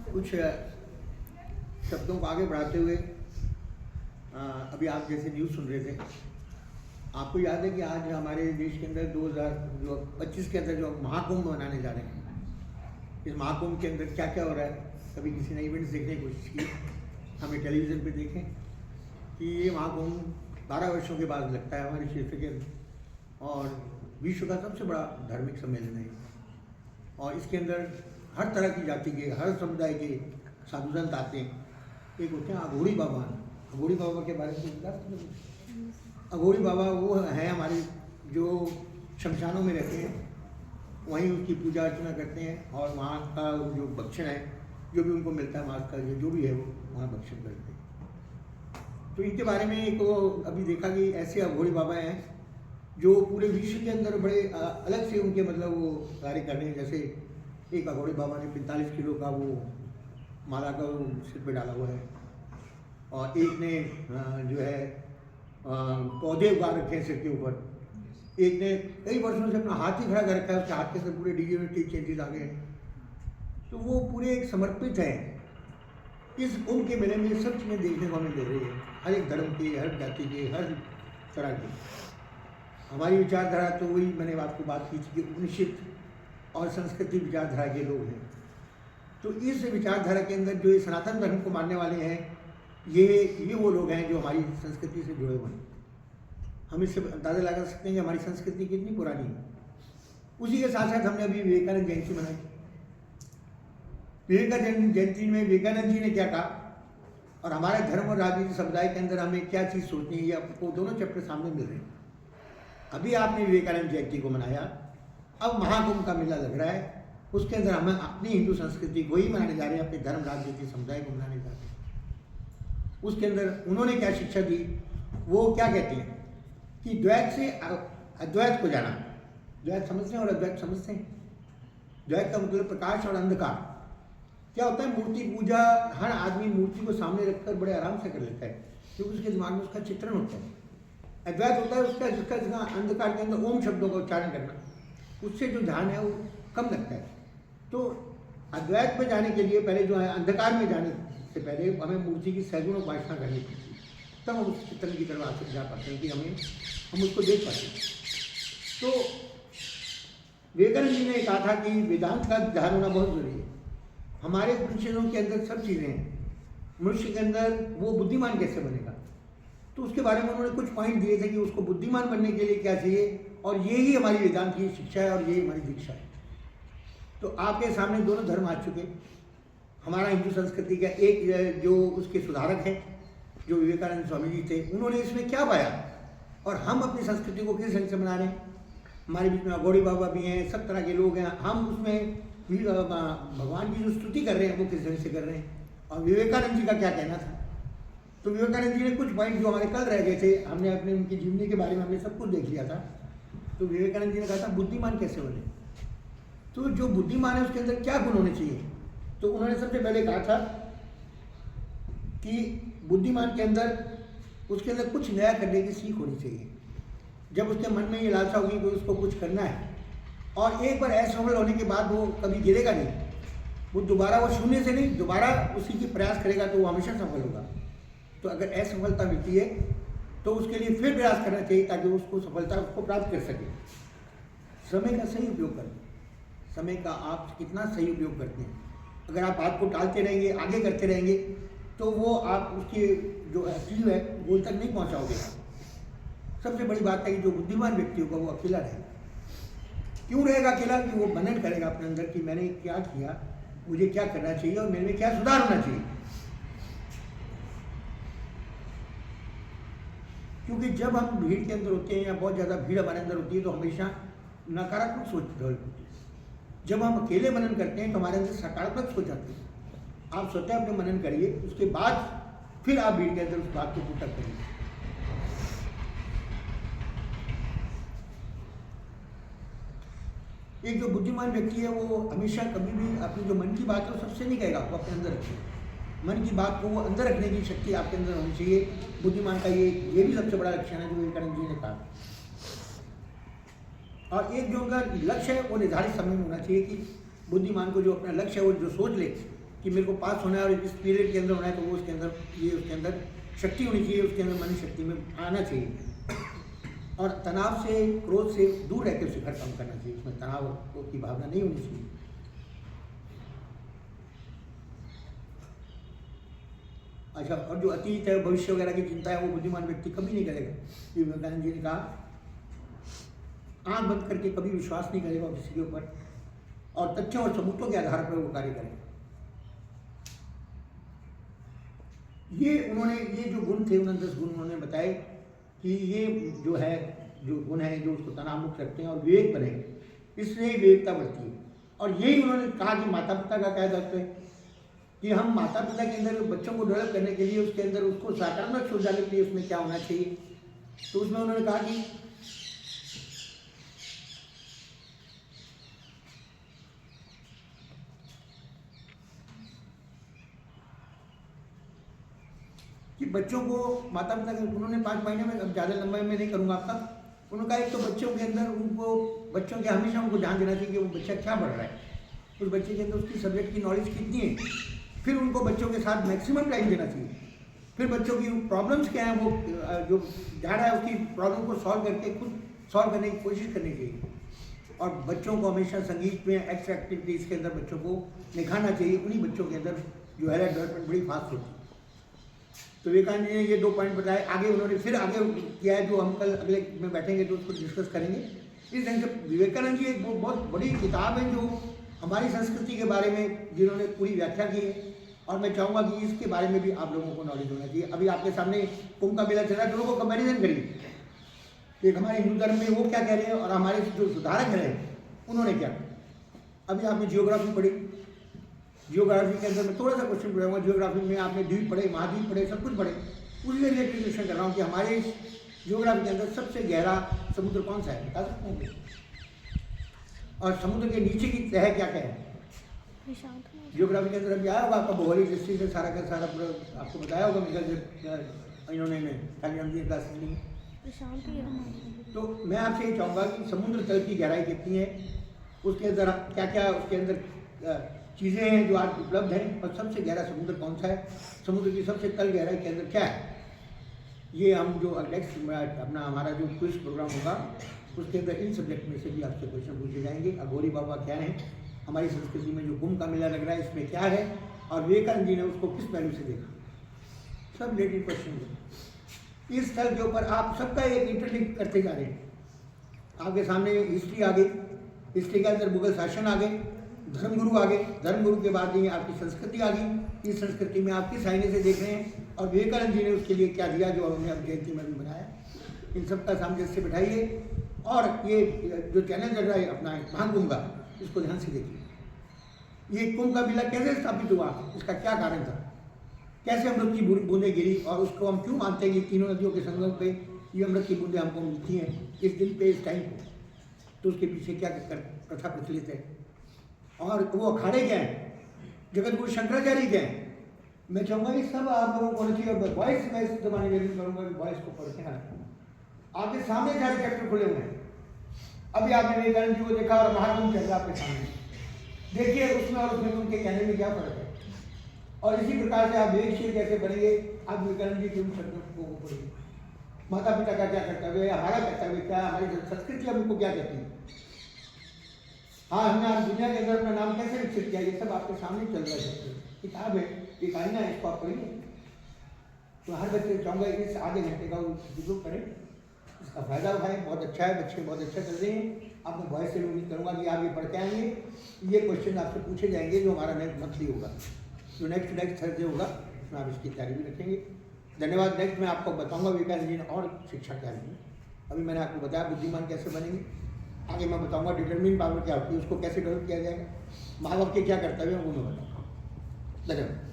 कुछ शब्दों को आगे बढ़ाते हुए अभी आप जैसे न्यूज़ सुन रहे थे, आपको याद है कि आज हमारे देश के अंदर 2025 के अंदर जो महाकुंभ मनाने जा रहे हैं, इस महाकुंभ के अंदर क्या क्या हो रहा है, कभी किसी ने इवेंट्स देखने की कोशिश की, हमें टेलीविज़न पे देखें कि ये महाकुंभ 12 वर्षों के बाद लगता है हमारे क्षेत्र के अंदर और विश्व का सबसे बड़ा धार्मिक सम्मेलन है। और इसके अंदर हर तरह की जाति के, हर समुदाय के साधु संत आते हैं। एक होते हैं अघोरी बाबा। अघोरी बाबा के बारे में बता सकते? अघोरी बाबा वो हैं हमारे जो शमशानों में रहते हैं, वहीं उसकी पूजा अर्चना करते हैं और वहाँ का जो भक्षण है, जो भी उनको मिलता है मांस का जो भी है वो वहाँ भक्षण करते हैं। तो इनके बारे में एक अभी देखा कि ऐसे अघोरी बाबा हैं जो पूरे विश्व के अंदर बड़े अलग से उनके मतलब वो कार्य कर रहे हैं। जैसे एक अघोरी बाबा ने 45 किलो का वो माला का वो सिर पे डाला हुआ है और एक ने जो है पौधे उगा रखे हैं सिर के ऊपर, एक ने कई वर्षों से अपना हाथ ही खड़ा कर रखा है, उसके हाथ के अंदर पूरे डिजिटल चेंजेस आ गए हैं। तो वो पूरे एक समर्पित है। इस कुंभ के मेले में सब चीज़ें देखने को हमें मिल रही है, हर एक धर्म के, हर जाति के, हर तरह के। हमारी विचारधारा तो वही मैंने आपको बात की थी कि उपनिषद और संस्कृति विचारधारा के लोग हैं। तो इस विचारधारा के अंदर जो ये सनातन धर्म को मानने वाले हैं, ये वो लोग हैं जो हमारी संस्कृति से जुड़े हुए हैं। हम इससे अंदाज़ा लगा सकते हैं कि हमारी संस्कृति कितनी पुरानी है। उसी के साथ साथ हमने अभी विवेकानंद जयंती मनाई। विवेकानंद जयंती में विवेकानंद जी ने क्या कहा और हमारे धर्म और राजनीतिक समुदाय के अंदर हमें क्या चीज़ सोचनी है, या वो दोनों चैप्टर सामने मिल रहे हैं। अभी आपने विवेकानंद जयंती को मनाया, अब महाकुंभ का मेला लग रहा है, उसके अंदर हम अपनी हिंदू संस्कृति को ही मनाने जा रहे हैं, अपने धर्म राजनीतिक समुदाय को मनाने जा रहे हैं। उसके अंदर उन्होंने क्या शिक्षा दी, वो क्या कहते हैं कि द्वैत से अद्वैत को जाना। द्वैत समझते हैं और अद्वैत समझते हैं। द्वैत का मतलब प्रकाश और अंधकार। क्या होता है, मूर्ति पूजा हर आदमी मूर्ति को सामने रखकर बड़े आराम से कर लेता है क्योंकि उसके दिमाग में उसका चित्रण होता है। अद्वैत होता है उसका जिसका अंधकार के अंदर ओम शब्दों का उच्चारण करना, उससे जो ध्यान है वो कम लगता है। तो अद्वैत में जाने के लिए पहले जो है अंधकार में जाने से पहले हमें मूर्ति की सैगुण उपासना करनी पड़ती है, तब हम उस चित्रण की तरफ आकर जा पाते हैं कि हम उसको देख पाते हैं। तो विवेकानंद जी ने कहा था कि वेदांत का ध्यान होना बहुत जरूरी है। हमारे उपनिषदों के अंदर सब चीज़ें हैं। मनुष्य के अंदर वो बुद्धिमान कैसे बनेगा, तो उसके बारे में उन्होंने कुछ पॉइंट दिए थे कि उसको बुद्धिमान बनने के लिए क्या चाहिए, और यही हमारी वेदांत की शिक्षा है और यही हमारी दीक्षा है। तो आपके सामने दोनों धर्म आ चुके। हमारा हिंदू संस्कृति का एक जो उसके सुधारक हैं जो विवेकानंद स्वामी जी थे, उन्होंने इसमें क्या पाया और हम अपनी संस्कृति को किस ढंग से बना रहे हैं। हमारे बीच में अघोरी बाबा भी हैं, सब तरह के लोग हैं, हम उसमें भगवान की जो स्तुति कर रहे हैं वो किस ढंग से कर रहे हैं, और विवेकानंद जी का क्या कहना था। तो विवेकानंद जी ने कुछ पॉइंट जो हमारे कल रह गए थे, हमने अपने उनकी जीवनी के बारे में हमने सब कुछ देख लिया था। तो विवेकानंद जी ने कहा था बुद्धिमान कैसे बने, तो जो बुद्धिमान है उसके अंदर क्या गुण होने चाहिए। तो उन्होंने सबसे पहले कहा था कि बुद्धिमान के अंदर उसके अंदर कुछ नया करने की सीख होनी चाहिए। जब उसके मन में ये लालसा होगी कि उसको कुछ करना है और एक बार असफल होने के बाद वो कभी गिरेगा नहीं, वो दोबारा वो शून्य से नहीं दोबारा उसी की प्रयास करेगा तो वो हमेशा सफल होगा। तो अगर असफलता मिलती है तो उसके लिए फिर प्रयास करना चाहिए ताकि उसको सफलता उसको प्राप्त कर सके। समय का सही उपयोग करें। समय का आप कितना सही उपयोग करते हैं। अगर आप बात को टालते रहेंगे, आगे करते रहेंगे, तो वो आप उसके जो अचीव है गोल तक नहीं पहुंचाओगे। सबसे बड़ी बात है कि जो बुद्धिमान व्यक्ति होगा वो अकेला रहेगा। क्यों रहेगा अकेला, कि वो मनन करेगा अपने अंदर कि मैंने क्या किया, मुझे क्या करना चाहिए और मेरे में क्या सुधार होना चाहिए। क्योंकि जब हम भीड़ के अंदर होते हैं या बहुत ज़्यादा भीड़ हमारे अंदर होती है तो हमेशा नकारात्मक सोच डेवलप होती है। जब हम अकेले मनन करते हैं तो हमारे अंदर सकारात्मक सोच आती है। आप स्वतः अपने मनन करिए, उसके बाद फिर आप भीड़ के अंदर उस बात को पुटअप करिए। एक जो बुद्धिमान व्यक्ति है वो हमेशा कभी भी अपनी जो मन की बात है वो सबसे नहीं कहेगा, वो अपने अंदर रखिए। मन की बात को वो अंदर रखने की शक्ति आपके अंदर होनी चाहिए। बुद्धिमान का ये भी सबसे बड़ा लक्षण है जो विवेकानंद जी ने कहा। और एक जो उनका लक्ष्य है वो निर्धारित समय में होना चाहिए कि बुद्धिमान को जो अपना लक्ष्य है वो जो सोच ले कि मेरे को पास होना है और इस पीरियड के अंदर होना है, तो वो उसके अंदर ये उसके अंदर शक्ति होनी चाहिए, उसके अंदर मन शक्ति में आना चाहिए और तनाव से, क्रोध से दूर रहकर उसे हर काम करना चाहिए, उसमें तनाव की भावना नहीं होनी चाहिए। अच्छा, और जो अतीत है, भविष्य वगैरह की चिंता है, वो बुद्धिमान व्यक्ति कभी नहीं करेगा। विवेकानंद जी ने कहा आंख बंद करके कभी विश्वास नहीं करेगा किसी के ऊपर और तथ्यों और सबूतों के आधार पर वो कार्य करेगा। ये जो गुण थे, 10 गुण उन्होंने बताए कि ये जो है, जो गुण है जो उसको तनाव मुक्त रखते हैं और विवेक बने, इसलिए विवेकता बढ़ती है। और यही उन्होंने कहा कि माता पिता का क्या दायित्व है कि हम माता पिता के अंदर बच्चों को डेवलप करने के लिए, उसके अंदर उसको सकारात्मक सोच डालने के लिए उसमें क्या होना चाहिए। तो उसमें उन्होंने कहा कि बच्चों को माता पिता के, उन्होंने 5 महीने में, अब ज़्यादा लंबा में नहीं करूँगा आपका, उन्होंने कहा एक तो बच्चों के अंदर उनको, बच्चों के हमेशा उनको ध्यान देना चाहिए कि वो बच्चा क्या पढ़ रहा है, उस बच्चे के अंदर उसकी सब्जेक्ट की नॉलेज कितनी है। फिर उनको बच्चों के साथ मैक्सिमम टाइम देना चाहिए। फिर बच्चों की प्रॉब्लम्स क्या हैं, वो जो जा रहा है उसकी प्रॉब्लम को सॉल्व करके खुद सॉल्व करने की कोशिश करनी चाहिए। और बच्चों को हमेशा संगीत में, एक्स्ट्रा एक्टिविटीज़ के अंदर बच्चों को निखारना चाहिए। उन्हीं बच्चों के अंदर जो है डेवलपमेंट बड़ी फास्ट होती है। तो विवेकानंद जी ने ये 2 पॉइंट बताए। आगे उन्होंने फिर आगे किया है, जो हम कल अगले में बैठेंगे तो उसको डिस्कस करेंगे। इस ढंग से विवेकानंद जी एक बहुत बड़ी किताब है जो हमारी संस्कृति के बारे में जिन्होंने पूरी व्याख्या की है, और मैं चाहूँगा कि इसके बारे में भी आप लोगों को नॉलेज होना चाहिए। अभी आपके सामने कुंभ का मेला चल रहा है, दोनों को कंपेरिजन करिए कि हमारे हिंदू धर्म में वो क्या कह रहे हैं और हमारे जो सुधारक रहे उन्होंने क्या। अभी आपने जियोग्राफी पढ़ी, जियोग्राफी के अंदर मैं थोड़ा सा क्वेश्चन पढ़ाऊंगा। जियोग्राफी में आपने द्वीप पढ़े, महाद्वीप पढ़े, सब कुछ पढ़े, उससे रिलेटेड क्वेश्चन कर रहा हूँ कि हमारे जियोग्राफी के अंदर सबसे गहरा समुद्र कौन सा है, बता सकते हैं? और समुद्र के नीचे की तह क्या क्या है? जियोग्राफी के अंदर अभी आया होगा, आपका भौगोलिक दृष्टि से सारा का सारा पूरा आपको बताया होगा। इन्होंने कालिराम जी क्लासेस ली। तो मैं आपसे ये चाहूँगा कि समुद्र तल की गहराई कितनी है, उसके अंदर क्या क्या उसके अंदर चीज़ें हैं जो आज उपलब्ध हैं, और सबसे गहरा समुद्र कौन सा है, समुद्र की सबसे तल गहराई के अंदर क्या है। ये हम जो नेक्स्ट अपना हमारा जो क्विज प्रोग्राम होगा उसके अंदर इन सब्जेक्ट में से भी आपसे क्वेश्चन पूछे जाएंगे। अघोरी बाबा क्या है, हमारी संस्कृति में जो कुंभ का मेला लग रहा है इसमें क्या है, और विवेकानंद जी ने उसको किस पहलू से देखा, सब रिलेटेड क्वेश्चन है। इस स्थल के ऊपर आप सबका एक इंटरलिंक करते जा रहे हैं। आपके सामने हिस्ट्री आ गई, हिस्ट्री के अंदर मुगल शासन आ गए, धर्मगुरु आ गए, धर्मगुरु के बाद ये आपकी संस्कृति आ गई। इस संस्कृति में आप किस आईने से देख रहे हैं, और विवेकानंद जी ने उसके लिए क्या दिया जो हमने अब जयंती में भी बनाया। इन सब का सामंजस्य बिठाइए, और ये जो चैनल चल रहा है अपना महाकुंभ का, इसको ध्यान से देखिए। ये कुंभ का मेला कैसे स्थापित हुआ, इसका क्या कारण था, कैसे अमृत की बूंदें गिरी, और उसको हम क्यों मानते हैं कि तीनों नदियों के संगम पे ये अमृत की बूंदें हमको मिलती हैं इस दिन पे, इस टाइम पे। तो उसके पीछे क्या प्रथा प्रचलित है, और वो अखाड़े क्या हैं, जगत गुरु शंकराचार्य क्या हैं। मैं चाहूँगा ये सब आप लोगों को चाहिए। और वॉइस मैं इस जमाने में करूँगा कि वॉइस को पढ़ के आपके सामने सारे चैप्टर खुले हुए हैं। अभी आपने विवेकानंद जी को देखा और महाकुंभ चल रहा आपके सामने, देखिए उसमें और उसमें उनके कहने में क्या फर्क है। और इसी प्रकार से आप विवेकशील कैसे बनेंगे, आप विवेकानंद जी के उन शब्दों को पढ़िए। माता पिता का क्या कर्तव्य है, हमारा कर्तव्य क्या, हमारी संस्कृति हमको क्या कहती है। हाँ, हमने आज दुनिया के अंदर अपना नाम कैसे विकसित किया, ये सब आपके सामने चल रहा है। किताब है, एक आईना है, इसको आप पढ़िए। तो हर बच्चे चाहूँगा इस आधे घंटे का उपयोग करें, इसका फायदा उठाएं। बहुत अच्छा है, बच्चे बहुत अच्छा कर रहे हैं। आपने वॉइस से उम्मीद करूँगा कि आप ये पढ़ के आएंगे, ये क्वेश्चन आपसे पूछे जाएंगे जो हमारा नेक्स्ट मंथली होगा, जो नेक्स्ट थर्सडे होगा, उसमें आप इसकी तैयारी भी रखेंगे। धन्यवाद। नेक्स्ट मैं आपको बताऊँगा विवेकानंद जी ने और शिक्षा क्या दी। अभी मैंने आपको बताया बुद्धिमान कैसे बनेंगे, आगे मैं बताऊँगा डिटरमिन पावर क्या होती है, उसको कैसे डेवलप किया जाएगा, माँ बाप के क्या कर्तव्य हैं वो मैं बताऊँगा। धन्यवाद।